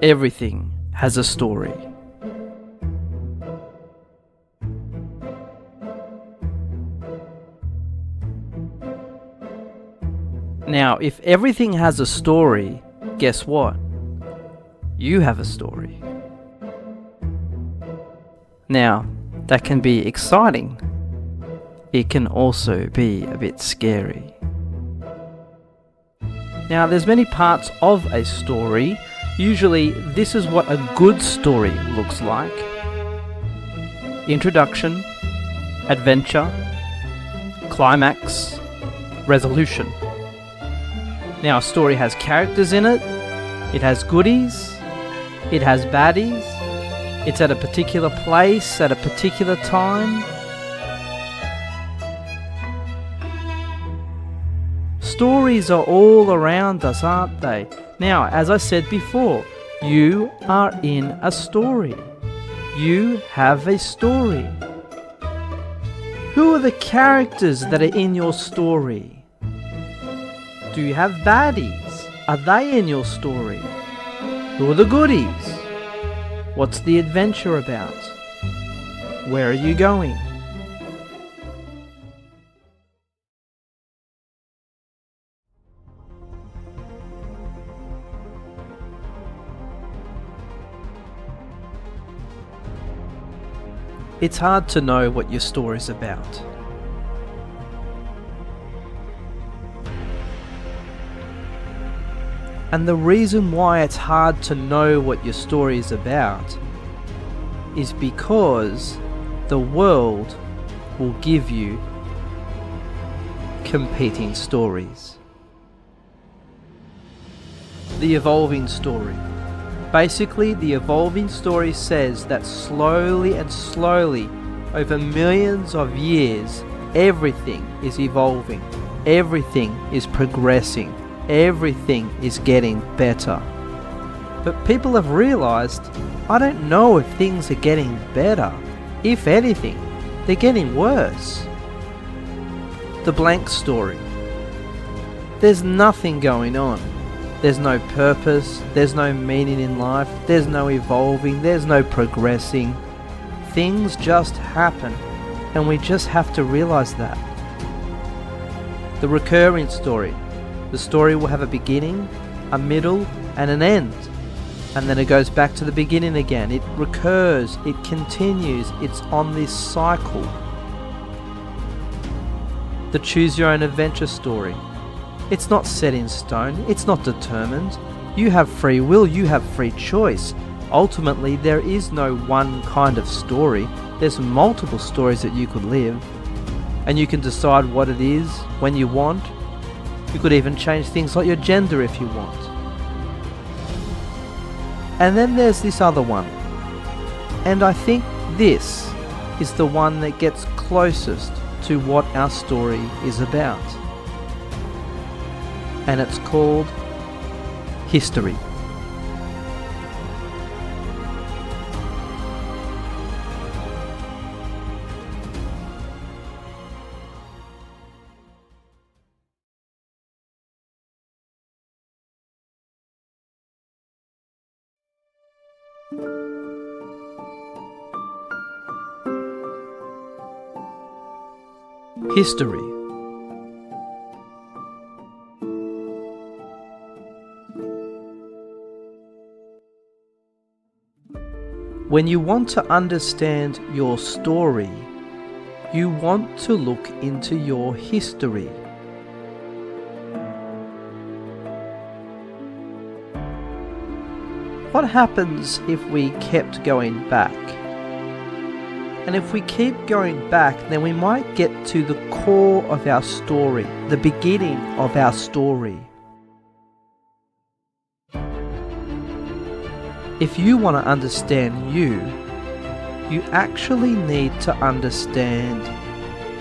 Everything has a story. Now, if everything has a story, guess what? You have a story. Now, that can be exciting. It can also be a bit scary. Now, there's many parts of a story. Usually, this is what a good story looks like. Introduction, adventure, climax, resolution. Now, a story has characters in it, it has goodies, it has baddies, it's at a particular place at a particular time. Stories are all around us, aren't they? Now, as I said before, you are in a story. You have a story. Who are the characters that are in your story? Do you have baddies? Are they in your story? Who are the goodies? What's the adventure about? Where are you going? It's hard to know what your story's about. And the reason why it's hard to know what your story is about is because the world will give you competing stories. The evolving story. Basically, the evolving story says that slowly and slowly, over millions of years, everything is evolving, everything is progressing. Everything is getting better. But people have realized, I don't know if things are getting better. If anything, they're getting worse. The blank story. There's nothing going on. There's no purpose, there's no meaning in life, there's no evolving, there's no progressing. Things just happen, and we just have to realize that. The recurring story. The story will have a beginning, a middle, and an end. And then it goes back to the beginning again. It recurs, it continues, it's on this cycle. The choose your own adventure story. It's not set in stone, it's not determined. You have free will, you have free choice. Ultimately, there is no one kind of story. There's multiple stories that you could live. And you can decide what it is, when you want. You could even change things like your gender if you want. And then there's this other one. And I think this is the one that gets closest to what our story is about. And it's called history. History. When you want to understand your story, you want to look into your history. What happens if we kept going back? And if we keep going back, then we might get to the core of our story, the beginning of our story. If you want to understand you actually need to understand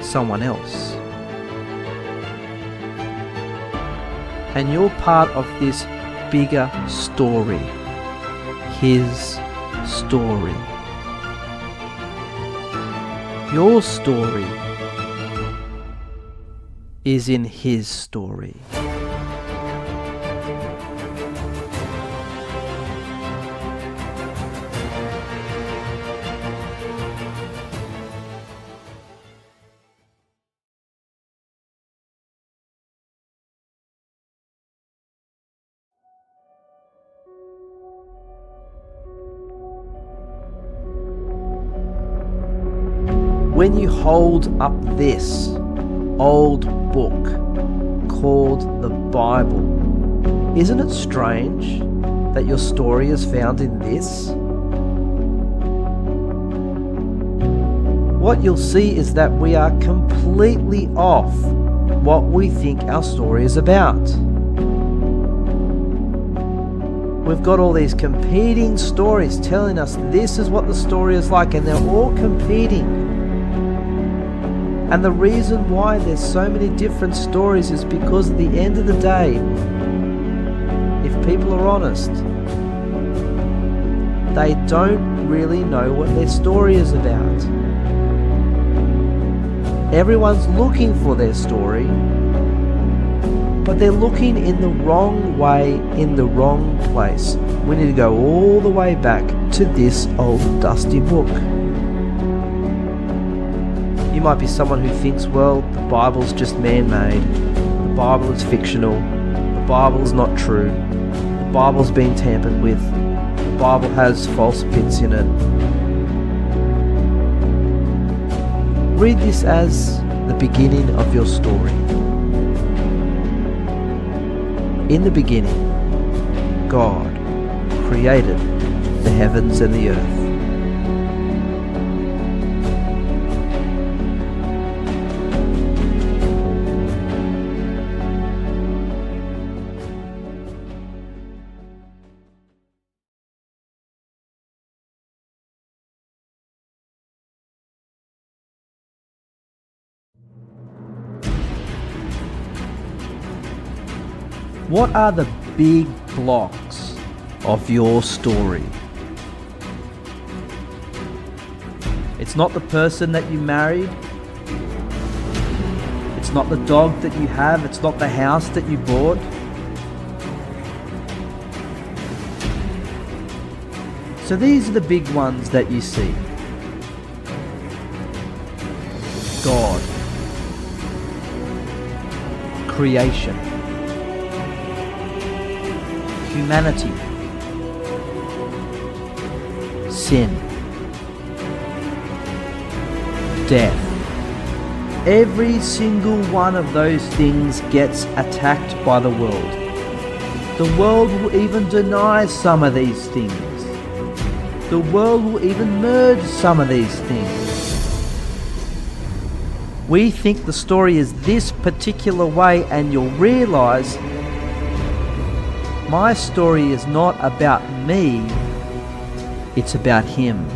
someone else. And you're part of this bigger story, his story. Your story is in his story. when you hold up this old book called the Bible, isn't it strange that your story is found in this? What you'll see is that we are completely off what we think our story is about. We've got all these competing stories telling us this is what the story is like, and they're all competing. And the reason why there's so many different stories is because at the end of the day, if people are honest, they don't really know what their story is about. Everyone's looking for their story, but they're looking in the wrong way, in the wrong place. We need to go all the way back to this old dusty book. You might be someone who thinks, well, the Bible's just man-made. The Bible is fictional. The Bible is not true. The Bible's been tampered with. The Bible has false bits in it. Read this as the beginning of your story. In the beginning, God created the heavens and the earth. What are the big blocks of your story? It's not the person that you married. It's not the dog that you have. It's not the house that you bought. So these are the big ones that you see. God. Creation. Humanity, sin, death. Every single one of those things gets attacked by the world. The world will even deny some of these things. The world will even merge some of these things. We think the story is this particular way, and you'll realize my story is not about me, it's about Him.